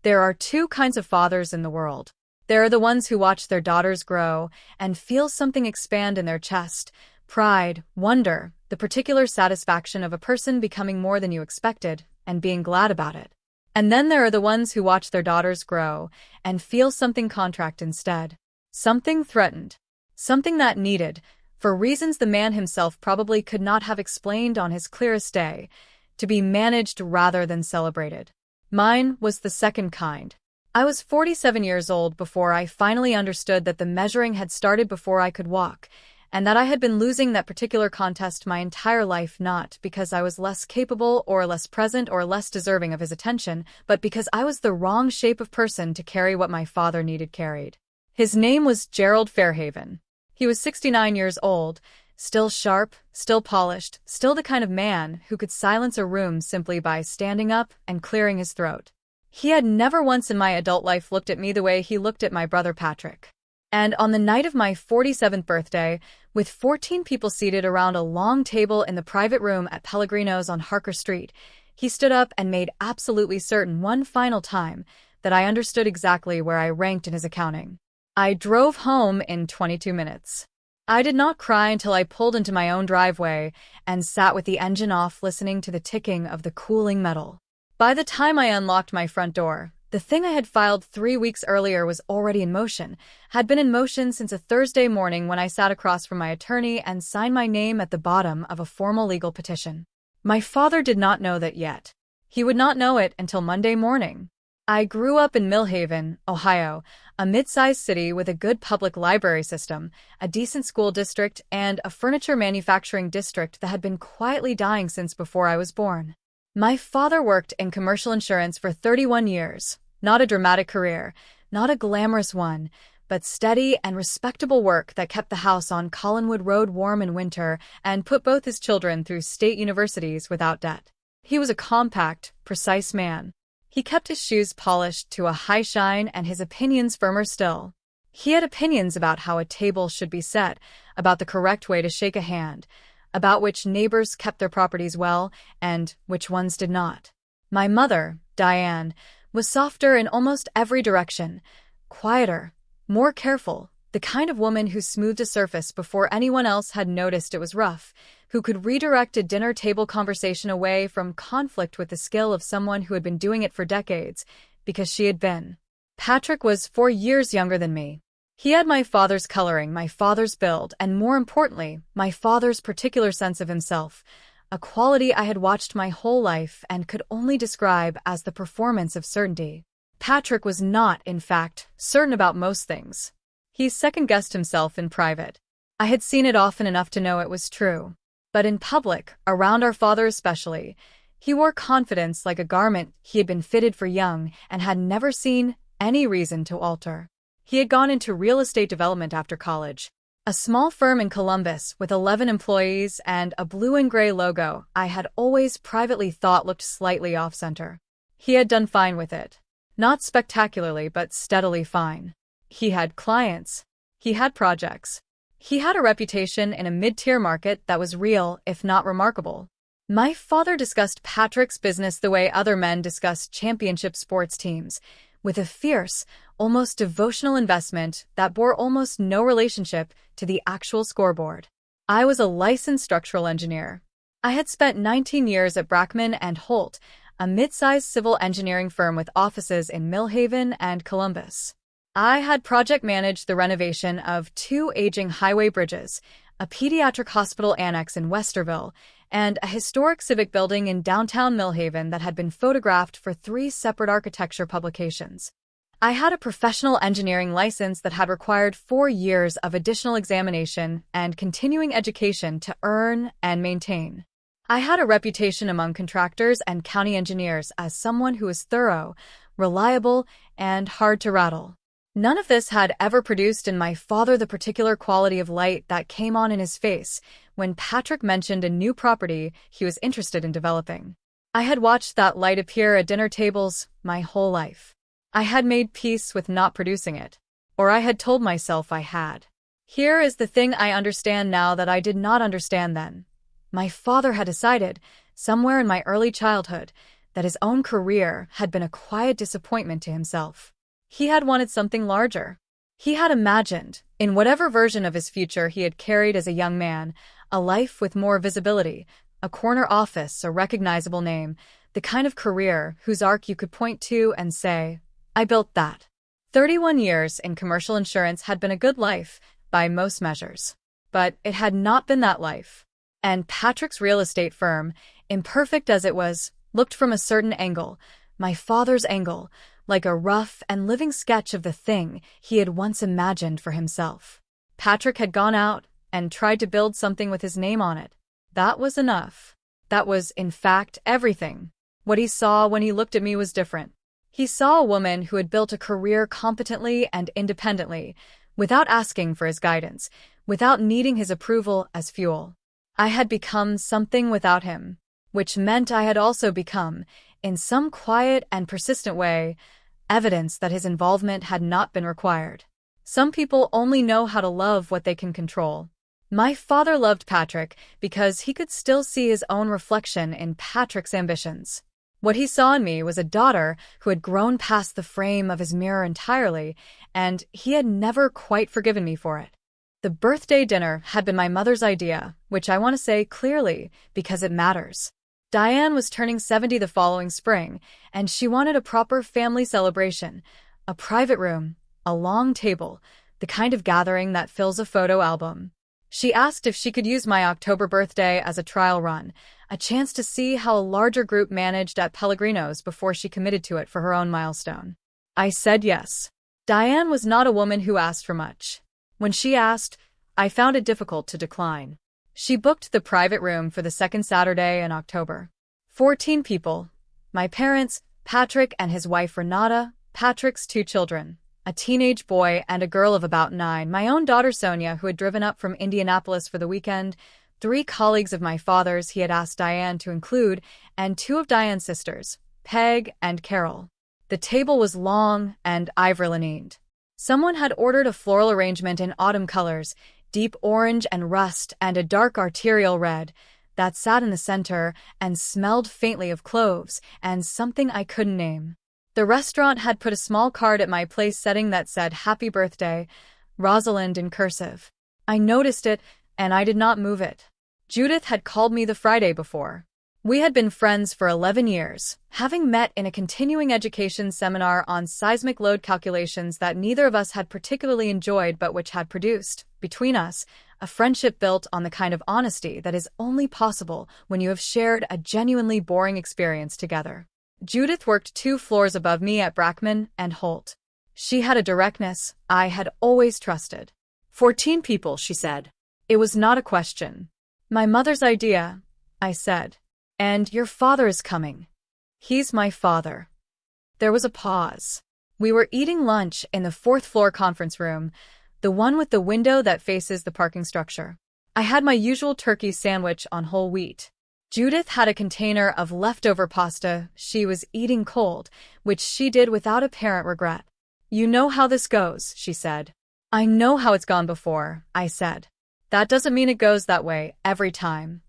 There are two kinds of fathers in the world. There are the ones who watch their daughters grow and feel something expand in their chest, pride, wonder, the particular satisfaction of a person becoming more than you expected, and being glad about it. And then there are the ones who watch their daughters grow and feel something contract instead. Something threatened. Something that needed, for reasons the man himself probably could not have explained on his clearest day, to be managed rather than celebrated. Mine was the second kind. I was 47 years old before I finally understood that the measuring had started before I could walk, and that I had been losing that particular contest my entire life, not because I was less capable or less present or less deserving of his attention, but because I was the wrong shape of person to carry what my father needed carried. His name was Gerald Fairhaven. He was 69 years old, still sharp, still polished, still the kind of man who could silence a room simply by standing up and clearing his throat. He had never once in my adult life looked at me the way he looked at my brother Patrick. And on the night of my 47th birthday, with 14 people seated around a long table in the private room at Pellegrino's on Harker Street, he stood up and made absolutely certain one final time that I understood exactly where I ranked in his accounting. I drove home in 22 minutes. I did not cry until I pulled into my own driveway and sat with the engine off listening to the ticking of the cooling metal. By the time I unlocked my front door, the thing I had filed 3 weeks earlier was already in motion, had been in motion since a Thursday morning when I sat across from my attorney and signed my name at the bottom of a formal legal petition. My father did not know that yet. He would not know it until Monday morning. I grew up in Millhaven, Ohio, a mid-sized city with a good public library system, a decent school district, and a furniture manufacturing district that had been quietly dying since before I was born. My father worked in commercial insurance for 31 years, not a dramatic career, not a glamorous one, but steady and respectable work that kept the house on Collinwood Road warm in winter and put both his children through state universities without debt. He was a compact, precise man. He kept his shoes polished to a high shine and his opinions firmer still. He had opinions about how a table should be set, about the correct way to shake a hand, about which neighbors kept their properties well and which ones did not. My mother, Diane, was softer in almost every direction, quieter, more careful, the kind of woman who smoothed a surface before anyone else had noticed it was rough, who could redirect a dinner table conversation away from conflict with the skill of someone who had been doing it for decades, because she had been. Patrick was 4 years younger than me. He had my father's coloring, my father's build, and more importantly, my father's particular sense of himself, a quality I had watched my whole life and could only describe as the performance of certainty. Patrick was not, in fact, certain about most things. He second-guessed himself in private. I had seen it often enough to know it was true. But in public, around our father especially, he wore confidence like a garment he had been fitted for young and had never seen any reason to alter. He had gone into real estate development after college, a small firm in Columbus with 11 employees and a blue and gray logo I had always privately thought looked slightly off-center. He had done fine with it. Not spectacularly, but steadily fine. He had clients. He had projects. He had a reputation in a mid-tier market that was real, if not remarkable. My father discussed Patrick's business the way other men discussed championship sports teams, with a fierce, almost devotional investment that bore almost no relationship to the actual scoreboard. I was a licensed structural engineer. I had spent 19 years at Brackman and Holt, a mid-sized civil engineering firm with offices in Millhaven and Columbus. I had project managed the renovation of 2 aging highway bridges, a pediatric hospital annex in Westerville, and a historic civic building in downtown Millhaven that had been photographed for 3 separate architecture publications. I had a professional engineering license that had required 4 years of additional examination and continuing education to earn and maintain. I had a reputation among contractors and county engineers as someone who was thorough, reliable, and hard to rattle. None of this had ever produced in my father the particular quality of light that came on in his face when Patrick mentioned a new property he was interested in developing. I had watched that light appear at dinner tables my whole life. I had made peace with not producing it, or I had told myself I had. Here is the thing I understand now that I did not understand then. My father had decided, somewhere in my early childhood, that his own career had been a quiet disappointment to himself. He had wanted something larger. He had imagined, in whatever version of his future he had carried as a young man, a life with more visibility, a corner office, a recognizable name, the kind of career whose arc you could point to and say, "I built that." 31 years in commercial insurance had been a good life, by most measures. But it had not been that life. And Patrick's real estate firm, imperfect as it was, looked from a certain angle, my father's angle, like a rough and living sketch of the thing he had once imagined for himself. Patrick had gone out and tried to build something with his name on it. That was enough. That was, in fact, everything. What he saw when he looked at me was different. He saw a woman who had built a career competently and independently, without asking for his guidance, without needing his approval as fuel. I had become something without him, which meant I had also become, in some quiet and persistent way, evidence that his involvement had not been required. Some people only know how to love what they can control. My father loved Patrick because he could still see his own reflection in Patrick's ambitions. What he saw in me was a daughter who had grown past the frame of his mirror entirely, and he had never quite forgiven me for it. The birthday dinner had been my mother's idea, which I want to say clearly because it matters. Diane was turning 70 the following spring, and she wanted a proper family celebration, a private room, a long table, the kind of gathering that fills a photo album. She asked if she could use my October birthday as a trial run, a chance to see how a larger group managed at Pellegrino's before she committed to it for her own milestone. I said yes. Diane was not a woman who asked for much. When she asked, I found it difficult to decline. She booked the private room for the second Saturday in October. 14 people. My parents, Patrick and his wife Renata, Patrick's 2 children, a teenage boy and a girl of about 9, my own daughter Sonia, who had driven up from Indianapolis for the weekend, 3 colleagues of my father's he had asked Diane to include, and 2 of Diane's sisters, Peg and Carol. The table was long and ivory-linened. Someone had ordered a floral arrangement in autumn colors, deep orange and rust and a dark arterial red, that sat in the center and smelled faintly of cloves and something I couldn't name. The restaurant had put a small card at my place setting that said "Happy Birthday, Rosalind" in cursive. I noticed it, and I did not move it. Judith had called me the Friday before. We had been friends for 11 years, having met in a continuing education seminar on seismic load calculations that neither of us had particularly enjoyed but which had produced, between us, a friendship built on the kind of honesty that is only possible when you have shared a genuinely boring experience together. Judith worked 2 floors above me at Brackman and Holt. She had a directness I had always trusted. 14 people, she said. It was not a question. My mother's idea, I said. And your father is coming. He's my father. There was a pause. We were eating lunch in the 4th floor conference room, the one with the window that faces the parking structure. I had my usual turkey sandwich on whole wheat. Judith had a container of leftover pasta she was eating cold, which she did without apparent regret. You know how this goes, she said. I know how it's gone before, I said. That doesn't mean it goes that way every time.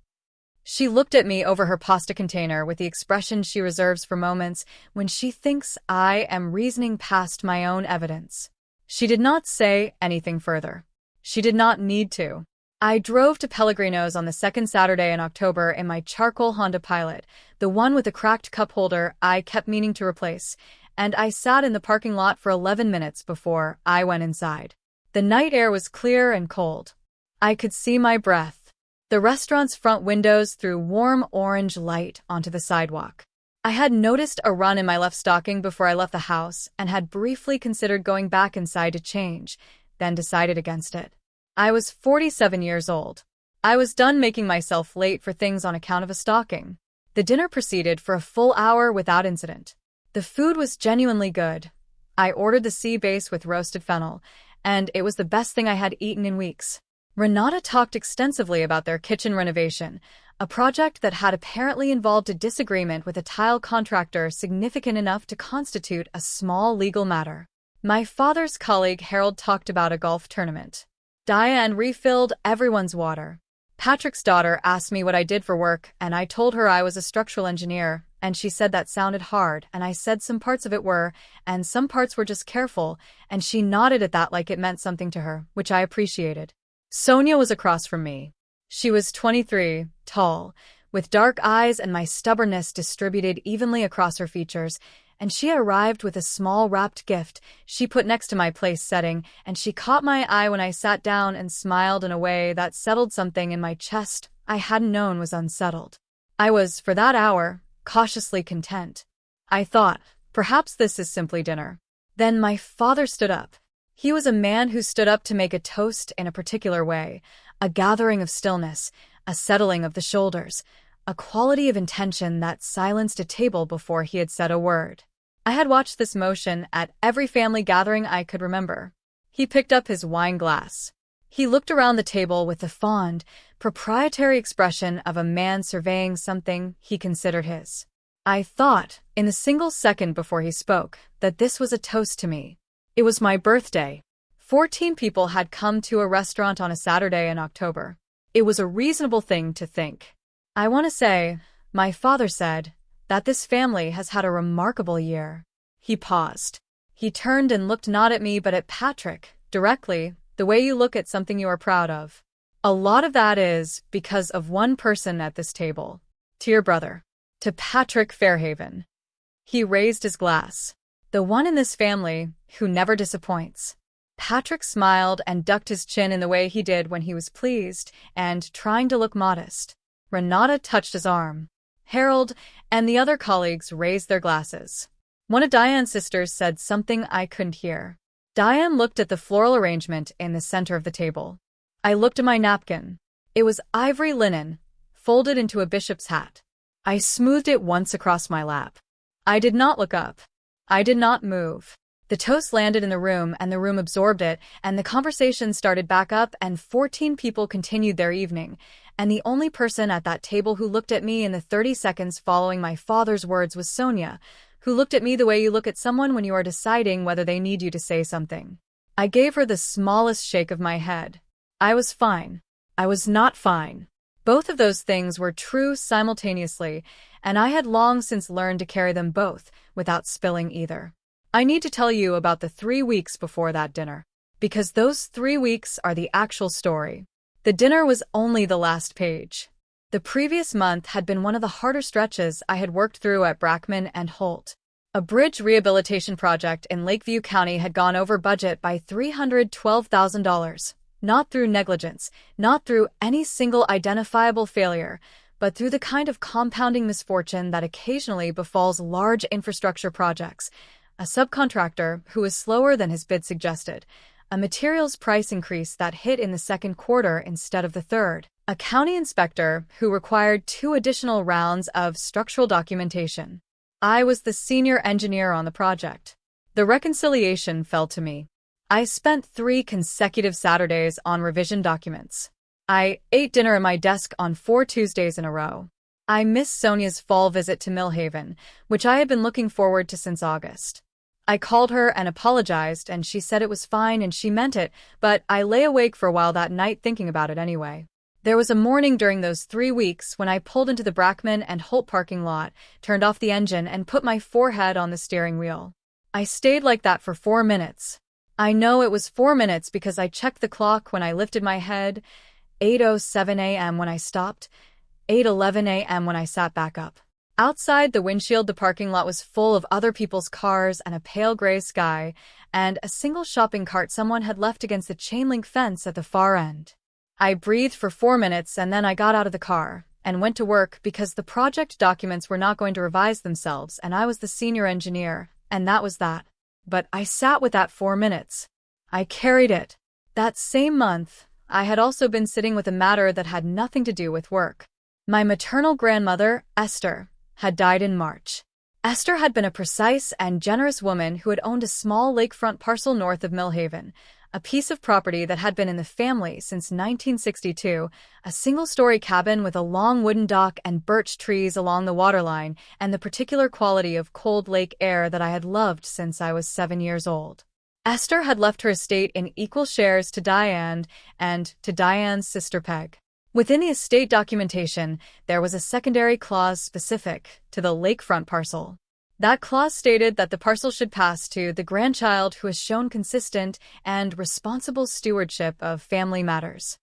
She looked at me over her pasta container with the expression she reserves for moments when she thinks I am reasoning past my own evidence. She did not say anything further. She did not need to. I drove to Pellegrino's on the 2nd Saturday in October in my charcoal Honda Pilot, the one with the cracked cup holder I kept meaning to replace, and I sat in the parking lot for 11 minutes before I went inside. The night air was clear and cold. I could see my breath. The restaurant's front windows threw warm orange light onto the sidewalk. I had noticed a run in my left stocking before I left the house and had briefly considered going back inside to change, then decided against it. I was 47 years old. I was done making myself late for things on account of a stocking. The dinner proceeded for a full hour without incident. The food was genuinely good. I ordered the sea bass with roasted fennel, and it was the best thing I had eaten in weeks. Renata talked extensively about their kitchen renovation, a project that had apparently involved a disagreement with a tile contractor significant enough to constitute a small legal matter. My father's colleague Harold talked about a golf tournament. Diane refilled everyone's water. Patrick's daughter asked me what I did for work, and I told her I was a structural engineer, And she said that sounded hard, and I said some parts of it were, and some parts were just careful, and she nodded at that like it meant something to her, which I appreciated. Sonia was across from me. She was 23, tall, with dark eyes and my stubbornness distributed evenly across her features, and she had arrived with a small wrapped gift she put next to my place setting, and she caught my eye when I sat down and smiled in a way that settled something in my chest I hadn't known was unsettled. I was, for that hour, cautiously content. I thought, perhaps this is simply dinner. Then my father stood up. He was a man who stood up to make a toast in a particular way, a gathering of stillness, a settling of the shoulders, a quality of intention that silenced a table before he had said a word. I had watched this motion at every family gathering I could remember. He picked up his wine glass. He looked around the table with the fond, proprietary expression of a man surveying something he considered his. I thought, in the single second before he spoke, that this was a toast to me. It was my birthday. 14 people had come to a restaurant on a Saturday in October. It was a reasonable thing to think. I want to say, my father said, that this family has had a remarkable year. He paused. He turned and looked not at me but at Patrick, directly, the way you look at something you are proud of. A lot of that is because of one person at this table. To your brother. To Patrick Fairhaven. He raised his glass. The one in this family who never disappoints. Patrick smiled and ducked his chin in the way he did when he was pleased and trying to look modest. Renata touched his arm. Harold and the other colleagues raised their glasses. One of Diane's sisters said something I couldn't hear. Diane looked at the floral arrangement in the center of the table. I looked at my napkin. It was ivory linen, folded into a bishop's hat. I smoothed it once across my lap. I did not look up. I did not move. The toast landed in the room and the room absorbed it, and the conversation started back up and 14 people continued their evening, and the only person at that table who looked at me in the 30 seconds following my father's words was Sonia, who looked at me the way you look at someone when you are deciding whether they need you to say something. I gave her the smallest shake of my head. I was fine. I was not fine. Both of those things were true simultaneously, and I had long since learned to carry them both without spilling either. I need to tell you about the 3 weeks before that dinner, because those 3 weeks are the actual story. The dinner was only the last page. The previous month had been one of the harder stretches I had worked through at Brackman and Holt. A bridge rehabilitation project in Lakeview County had gone over budget by $312,000, not through negligence, not through any single identifiable failure, but through the kind of compounding misfortune that occasionally befalls large infrastructure projects. A subcontractor who was slower than his bid suggested, a materials price increase that hit in the second quarter instead of the third, a county inspector who required 2 additional rounds of structural documentation. I was the senior engineer on the project. The reconciliation fell to me. I spent 3 consecutive Saturdays on revision documents. I ate dinner at my desk on 4 Tuesdays in a row. I missed Sonia's fall visit to Millhaven, which I had been looking forward to since August. I called her and apologized, and she said it was fine and she meant it, but I lay awake for a while that night thinking about it anyway. There was a morning during those 3 weeks when I pulled into the Brackman and Holt parking lot, turned off the engine, and put my forehead on the steering wheel. I stayed like that for 4 minutes. I know it was 4 minutes because I checked the clock when I lifted my head, 8:07 a.m. when I stopped, 8:11 a.m. when I sat back up. Outside the windshield, the parking lot was full of other people's cars and a pale gray sky, and a single shopping cart someone had left against the chain-link fence at the far end. I breathed for 4 minutes and then I got out of the car and went to work because the project documents were not going to revise themselves and I was the senior engineer, and that was that. But I sat with that 4 minutes. I carried it. That same month, I had also been sitting with a matter that had nothing to do with work. My maternal grandmother, Esther, had died in March. Esther had been a precise and generous woman who had owned a small lakefront parcel north of Millhaven, a piece of property that had been in the family since 1962, a single-story cabin with a long wooden dock and birch trees along the waterline, and the particular quality of cold lake air that I had loved since I was 7 years old. Esther had left her estate in equal shares to Diane and to Diane's sister Peg. Within the estate documentation, there was a secondary clause specific to the lakefront parcel. That clause stated that the parcel should pass to the grandchild who has shown consistent and responsible stewardship of family matters.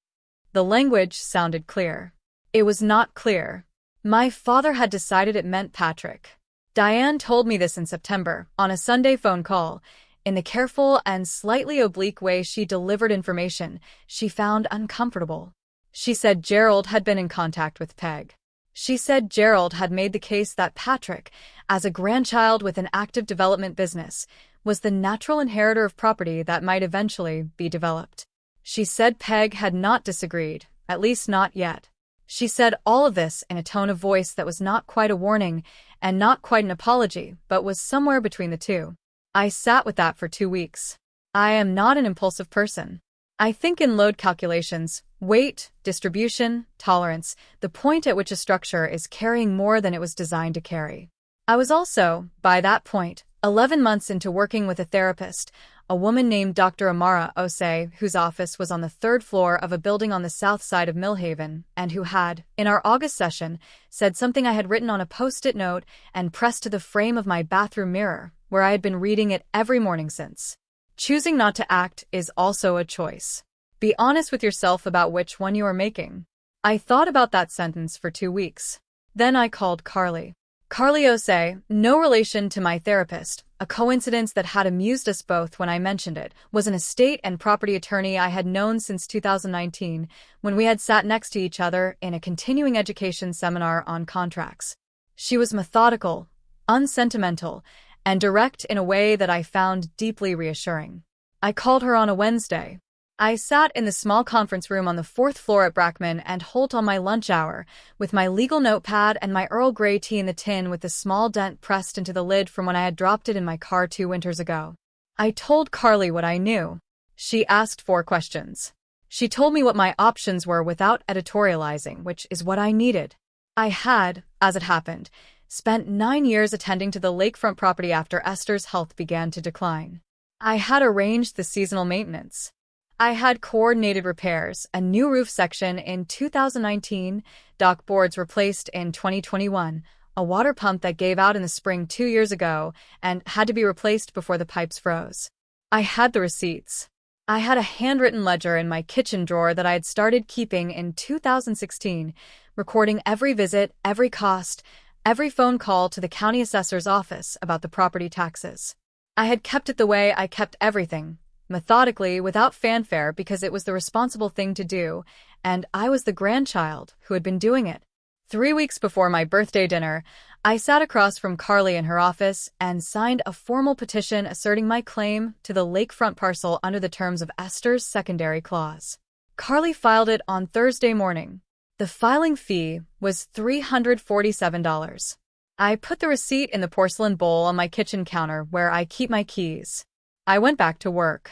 The language sounded clear. It was not clear. My father had decided it meant Patrick. Diane told me this in September, on a Sunday phone call. In the careful and slightly oblique way she delivered information, she found uncomfortable. She said Gerald had been in contact with Peg. She said Gerald had made the case that Patrick, as a grandchild with an active development business, was the natural inheritor of property that might eventually be developed. She said Peg had not disagreed, at least not yet. She said all of this in a tone of voice that was not quite a warning and not quite an apology, but was somewhere between the two. I sat with that for 2 weeks. I am not an impulsive person. I think in load calculations, weight, distribution, tolerance, the point at which a structure is carrying more than it was designed to carry. I was also, by that point, 11 months into working with a therapist, a woman named Dr. Amara Osei, whose office was on the 3rd floor of a building on the south side of Millhaven, and who had, in our August session, said something I had written on a post-it note and pressed to the frame of my bathroom mirror, where I had been reading it every morning since. Choosing not to act is also a choice. Be honest with yourself about which one you are making. I thought about that sentence for 2 weeks. Then I called Carly. Carly Osei, no relation to my therapist, a coincidence that had amused us both when I mentioned it, was an estate and property attorney I had known since 2019, when we had sat next to each other in a continuing education seminar on contracts. She was methodical, unsentimental, and direct in a way that I found deeply reassuring. I called her on a Wednesday. I sat in the small conference room on the 4th floor at Brackman and Holt on my lunch hour, with my legal notepad and my Earl Grey tea in the tin with the small dent pressed into the lid from when I had dropped it in my car 2 winters ago. I told Carly what I knew. She asked 4 questions. She told me what my options were without editorializing, which is what I needed. I had, as it happened, spent 9 years attending to the lakefront property after Esther's health began to decline. I had arranged the seasonal maintenance. I had coordinated repairs, a new roof section in 2019, dock boards replaced in 2021, a water pump that gave out in the spring 2 years ago and had to be replaced before the pipes froze. I had the receipts. I had a handwritten ledger in my kitchen drawer that I had started keeping in 2016, recording every visit, every cost, every phone call to the county assessor's office about the property taxes. I had kept it the way I kept everything, methodically, without fanfare, because it was the responsible thing to do, and I was the grandchild who had been doing it. 3 weeks before my birthday dinner, I sat across from Carly in her office and signed a formal petition asserting my claim to the lakefront parcel under the terms of Esther's secondary clause. Carly filed it on Thursday morning. The filing fee was $347. I put the receipt in the porcelain bowl on my kitchen counter where I keep my keys. I went back to work.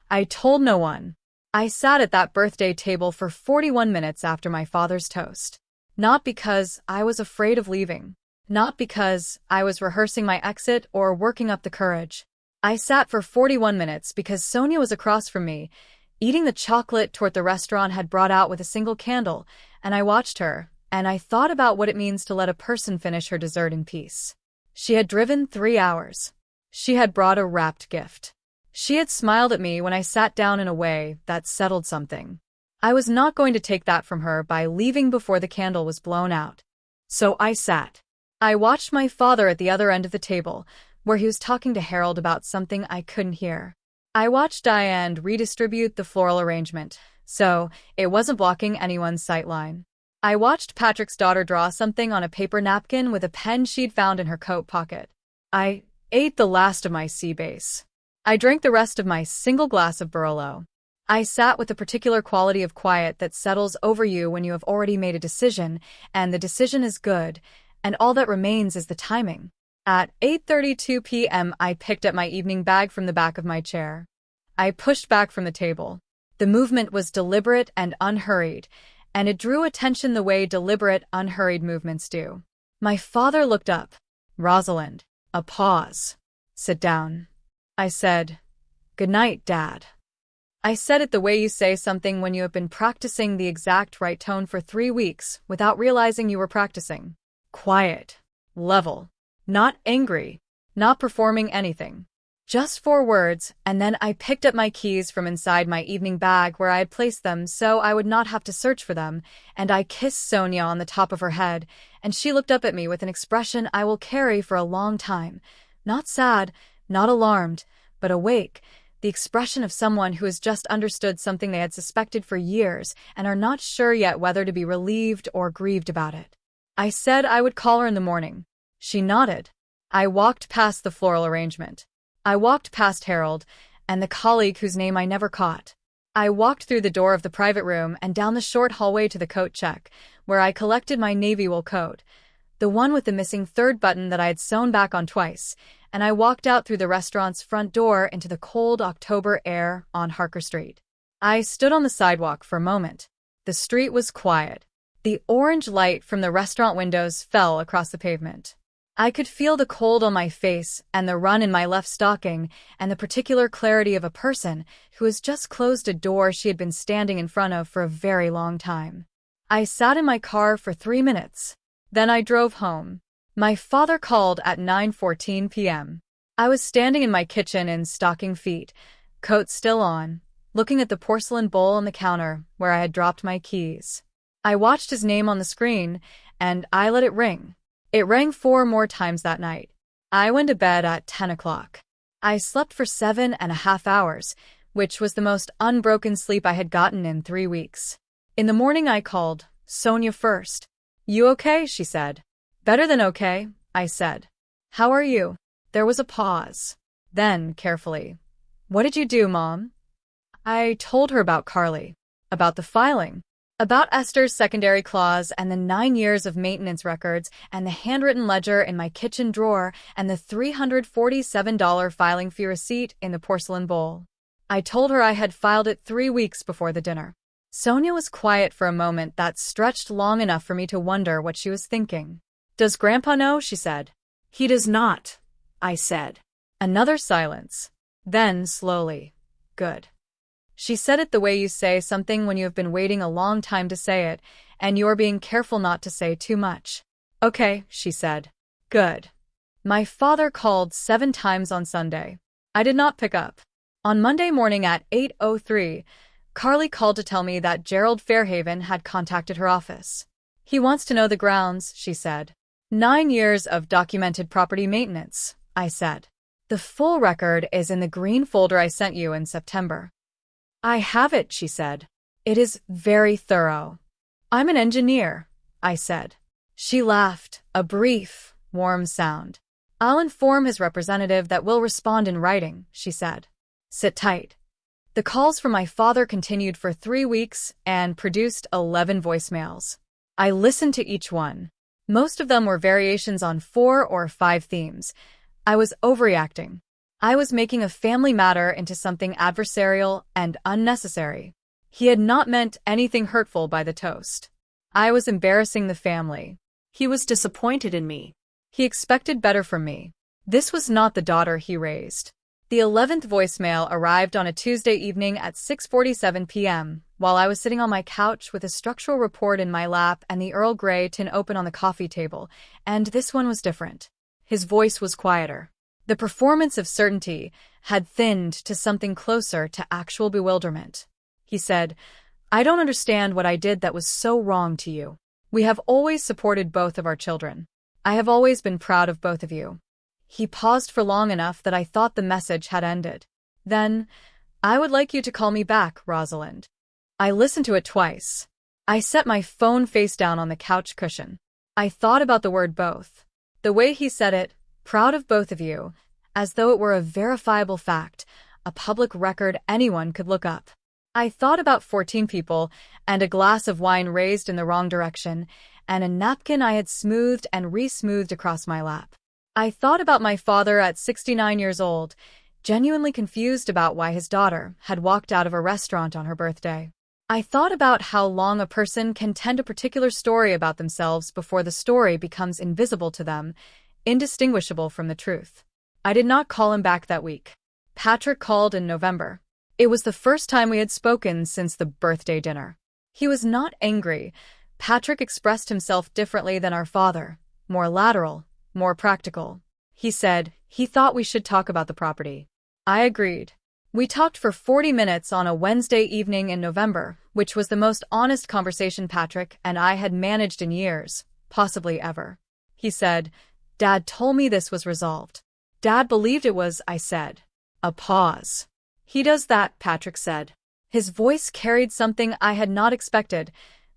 I told no one. I sat at that birthday table for 41 minutes after my father's toast. Not because I was afraid of leaving. Not because I was rehearsing my exit or working up the courage. I sat for 41 minutes because Sonia was across from me, eating the chocolate torte the restaurant had brought out with a single candle, and I watched her, and I thought about what it means to let a person finish her dessert in peace. She had driven 3 hours. She had brought a wrapped gift. She had smiled at me when I sat down in a way that settled something. I was not going to take that from her by leaving before the candle was blown out. So I sat. I watched my father at the other end of the table, where he was talking to Harold about something I couldn't hear. I watched Diane redistribute the floral arrangement, so it wasn't blocking anyone's sightline. I watched Patrick's daughter draw something on a paper napkin with a pen she'd found in her coat pocket. I ate the last of my sea base. I drank the rest of my single glass of Barolo. I sat with the particular quality of quiet that settles over you when you have already made a decision, and the decision is good, and all that remains is the timing. At 8:32 p.m. I picked up my evening bag from the back of my chair. I pushed back from the table. The movement was deliberate and unhurried, and it drew attention the way deliberate, unhurried movements do. My father looked up. Rosalind. A pause. Sit down. I said, "Good night, Dad." I said it the way you say something when you have been practicing the exact right tone for 3 weeks without realizing you were practicing. Quiet. Level. Not angry. Not performing anything. Just 4 words, and then I picked up my keys from inside my evening bag where I had placed them so I would not have to search for them, and I kissed Sonia on the top of her head, and she looked up at me with an expression I will carry for a long time. Not sad, not alarmed, but awake, the expression of someone who has just understood something they had suspected for years and are not sure yet whether to be relieved or grieved about it. I said I would call her in the morning. She nodded. I walked past the floral arrangement. I walked past Harold and the colleague whose name I never caught. I walked through the door of the private room and down the short hallway to the coat check, where I collected my navy wool coat, the one with the missing third button that I had sewn back on twice, and I walked out through the restaurant's front door into the cold October air on Harker Street. I stood on the sidewalk for a moment. The street was quiet. The orange light from the restaurant windows fell across the pavement. I could feel the cold on my face and the run in my left stocking and the particular clarity of a person who has just closed a door she had been standing in front of for a very long time. I sat in my car for 3 minutes. Then I drove home. My father called at 9:14 p.m. I was standing in my kitchen in stocking feet, coat still on, looking at the porcelain bowl on the counter where I had dropped my keys. I watched his name on the screen, and I let it ring. It rang 4 more times that night. I went to bed at 10 o'clock. I slept for 7.5 hours, which was the most unbroken sleep I had gotten in 3 weeks. In the morning I called Sonia first. "You okay?" she said. "Better than okay," I said. "How are you?" There was a pause. Then, carefully, "What did you do, Mom?" I told her about Carly, about the filing, about Esther's secondary clause and the 9 years of maintenance records and the handwritten ledger in my kitchen drawer and the $347 filing fee receipt in the porcelain bowl. I told her I had filed it 3 weeks before the dinner. Sonia was quiet for a moment that stretched long enough for me to wonder what she was thinking. "Does Grandpa know?" she said. "He does not," I said. Another silence. Then, slowly, "Good." She said it the way you say something when you have been waiting a long time to say it, and you are being careful not to say too much. "Okay," she said. "Good." My father called 7 times on Sunday. I did not pick up. On Monday morning at 8:03, Carly called to tell me that Gerald Fairhaven had contacted her office. "He wants to know the grounds," she said. 9 years of documented property maintenance, I said. "The full record is in the green folder I sent you in September." "I have it," she said. "It is very thorough." "I'm an engineer," I said. She laughed, a brief, warm sound. "I'll inform his representative that we'll respond in writing," she said. "Sit tight." The calls from my father continued for 3 weeks and produced 11 voicemails. I listened to each one. Most of them were variations on 4 or 5 themes. I was overreacting. I was making a family matter into something adversarial and unnecessary. He had not meant anything hurtful by the toast. I was embarrassing the family. He was disappointed in me. He expected better from me. This was not the daughter he raised. The 11th voicemail arrived on a Tuesday evening at 6:47 p.m., while I was sitting on my couch with a structural report in my lap and the Earl Grey tin open on the coffee table, and this one was different. His voice was quieter. The performance of certainty had thinned to something closer to actual bewilderment. He said, "I don't understand what I did that was so wrong to you. We have always supported both of our children. I have always been proud of both of you." He paused for long enough that I thought the message had ended. Then, "I would like you to call me back, Rosalind." I listened to it twice. I set my phone face down on the couch cushion. I thought about the word both. The way he said it, "proud of both of you," as though it were a verifiable fact, a public record anyone could look up. I thought about 14 people, and a glass of wine raised in the wrong direction, and a napkin I had smoothed and re-smoothed across my lap. I thought about my father at 69 years old, genuinely confused about why his daughter had walked out of a restaurant on her birthday. I thought about how long a person can tend a particular story about themselves before the story becomes invisible to them, indistinguishable from the truth. I did not call him back that week. Patrick called in November. It was the first time we had spoken since the birthday dinner. He was not angry. Patrick expressed himself differently than our father, more lateral, more practical. He said he thought we should talk about the property. I agreed. We talked for 40 minutes on a Wednesday evening in November, which was the most honest conversation Patrick and I had managed in years, possibly ever. He said, "Dad told me this was resolved." "Dad believed it was," I said. A pause. "He does that," Patrick said. His voice carried something I had not expected.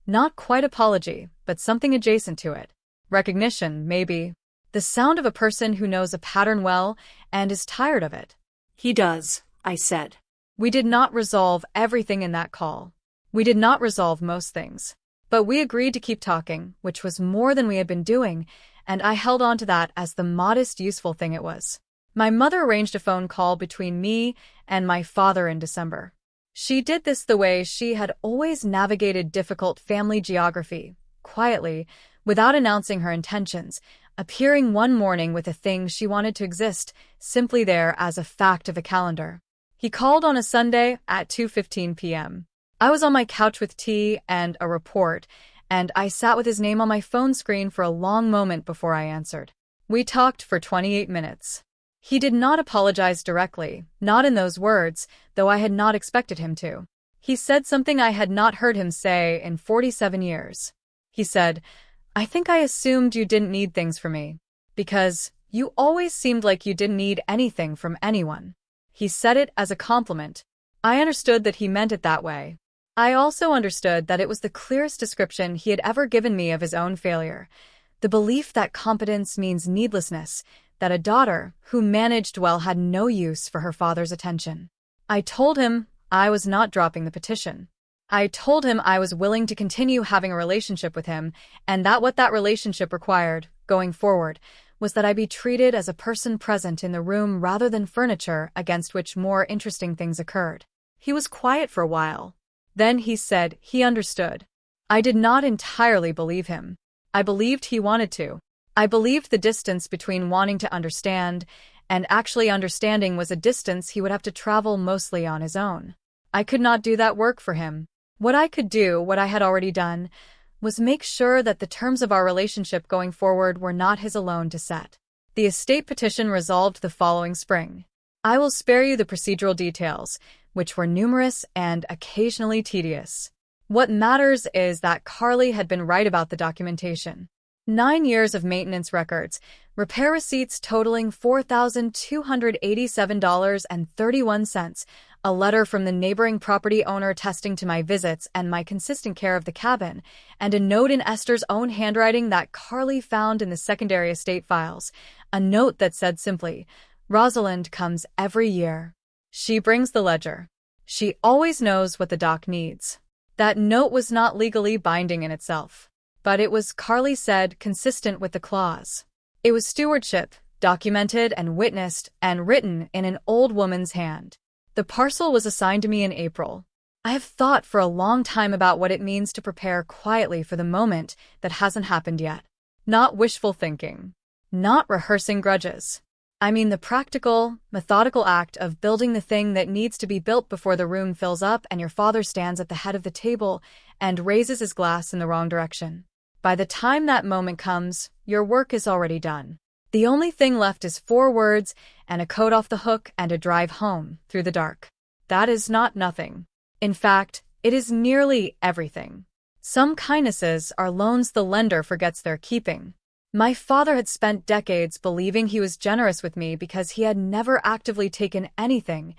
Not quite apology, but something adjacent to it. Recognition, maybe. The sound of a person who knows a pattern well and is tired of it. "He does," I said. We did not resolve everything in that call. We did not resolve most things. But we agreed to keep talking, which was more than we had been doing, and I held on to that as the modest, useful thing it was. My mother arranged a phone call between me and my father in December. She did this the way she had always navigated difficult family geography, quietly, without announcing her intentions, appearing one morning with a thing she wanted to exist, simply there as a fact of a calendar. He called on a Sunday at 2:15 p.m. I was on my couch with tea and a report, and I sat with his name on my phone screen for a long moment before I answered. We talked for 28 minutes. He did not apologize directly, not in those words, though I had not expected him to. He said something I had not heard him say in 47 years. He said, "I think I assumed you didn't need things from me. Because you always seemed like you didn't need anything from anyone." He said it as a compliment. I understood that he meant it that way. I also understood that it was the clearest description he had ever given me of his own failure. The belief that competence means needlessness, that a daughter who managed well had no use for her father's attention. I told him I was not dropping the petition. I told him I was willing to continue having a relationship with him, and that what that relationship required, going forward, was that I be treated as a person present in the room rather than furniture against which more interesting things occurred. He was quiet for a while. Then he said he understood. I did not entirely believe him. I believed he wanted to. I believed the distance between wanting to understand and actually understanding was a distance he would have to travel mostly on his own. I could not do that work for him. What I could do, what I had already done, was make sure that the terms of our relationship going forward were not his alone to set. The estate petition resolved the following spring. I will spare you the procedural details, which were numerous and occasionally tedious. What matters is that Carly had been right about the documentation. 9 years of maintenance records, repair receipts totaling $4,287.31, a letter from the neighboring property owner attesting to my visits and my consistent care of the cabin, and a note in Esther's own handwriting that Carly found in the secondary estate files, a note that said simply, "Rosalind comes every year. She brings the ledger. She always knows what the doc needs." That note was not legally binding in itself. But it was, Carly said, consistent with the clause. It was stewardship, documented and witnessed and written in an old woman's hand. The parcel was assigned to me in April. I have thought for a long time about what it means to prepare quietly for the moment that hasn't happened yet. Not wishful thinking. Not rehearsing grudges. I mean the practical, methodical act of building the thing that needs to be built before the room fills up and your father stands at the head of the table and raises his glass in the wrong direction. By the time that moment comes, your work is already done. The only thing left is 4 words and a coat off the hook and a drive home through the dark. That is not nothing. In fact, it is nearly everything. Some kindnesses are loans the lender forgets they're keeping. My father had spent decades believing he was generous with me because he had never actively taken anything,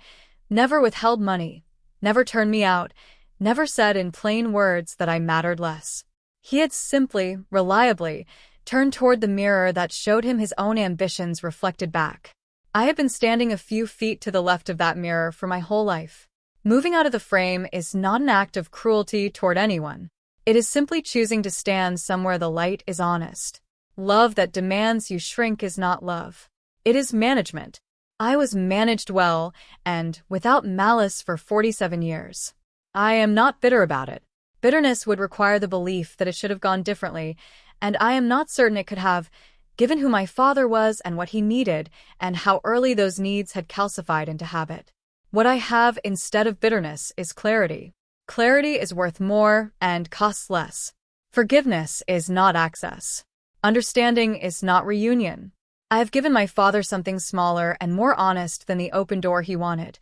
never withheld money, never turned me out, never said in plain words that I mattered less. He had simply, reliably, turned toward the mirror that showed him his own ambitions reflected back. I had been standing a few feet to the left of that mirror for my whole life. Moving out of the frame is not an act of cruelty toward anyone. It is simply choosing to stand somewhere the light is honest. Love that demands you shrink is not love. It is management. I was managed well and without malice for 47 years. I am not bitter about it. Bitterness would require the belief that it should have gone differently, and I am not certain it could have, given who my father was and what he needed, and how early those needs had calcified into habit. What I have instead of bitterness is clarity. Clarity is worth more and costs less. Forgiveness is not access. Understanding is not reunion. I have given my father something smaller and more honest than the open door he wanted.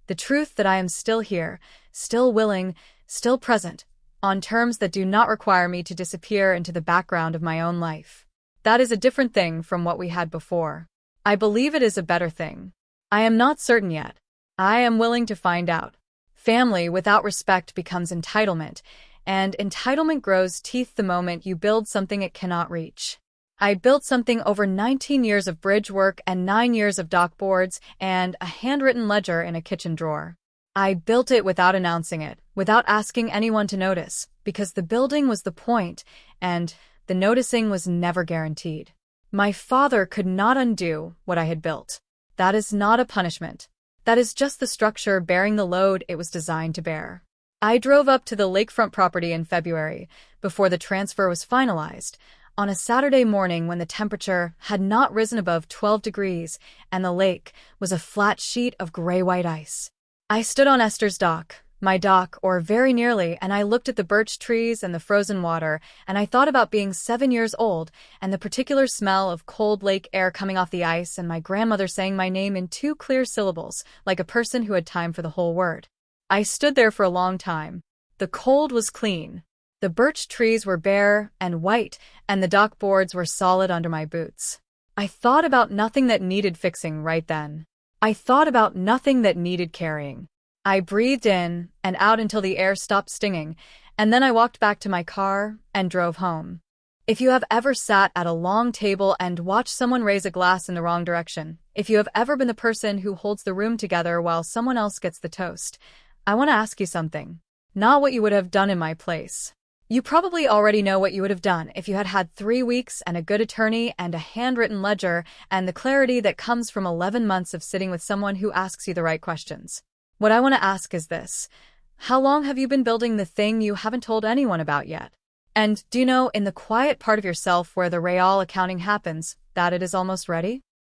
The truth that I am still here, still willing, still present, on terms that do not require me to disappear into the background of my own life. That is a different thing from what we had before. I believe it is a better thing. I am not certain yet. I am willing to find out. Family without respect becomes entitlement, and entitlement grows teeth the moment you build something it cannot reach. I built something over 19 years of bridge work and 9 years of dock boards and a handwritten ledger in a kitchen drawer. I built it without announcing it, without asking anyone to notice, because the building was the point, and the noticing was never guaranteed. My father could not undo what I had built. That is not a punishment. That is just the structure bearing the load it was designed to bear. I drove up to the lakefront property in February, before the transfer was finalized, on a Saturday morning when the temperature had not risen above 12 degrees and the lake was a flat sheet of gray-white ice. I stood on Esther's dock, my dock, or very nearly, and I looked at the birch trees and the frozen water, and I thought about being 7 years old and the particular smell of cold lake air coming off the ice and my grandmother saying my name in 2 clear syllables, like a person who had time for the whole word. I stood there for a long time. The cold was clean. The birch trees were bare and white, and the dock boards were solid under my boots. I thought about nothing that needed fixing right then. I thought about nothing that needed carrying. I breathed in and out until the air stopped stinging, and then I walked back to my car and drove home. If you have ever sat at a long table and watched someone raise a glass in the wrong direction, if you have ever been the person who holds the room together while someone else gets the toast, I want to ask you something. Not what you would have done in my place. You probably already know what you would have done if you had had 3 weeks and a good attorney and a handwritten ledger and the clarity that comes from 11 months of sitting with someone who asks you the right questions. What I want to ask is this: how long have you been building the thing you haven't told anyone about yet? And do you know, in the quiet part of yourself where the real accounting happens, that it is almost ready?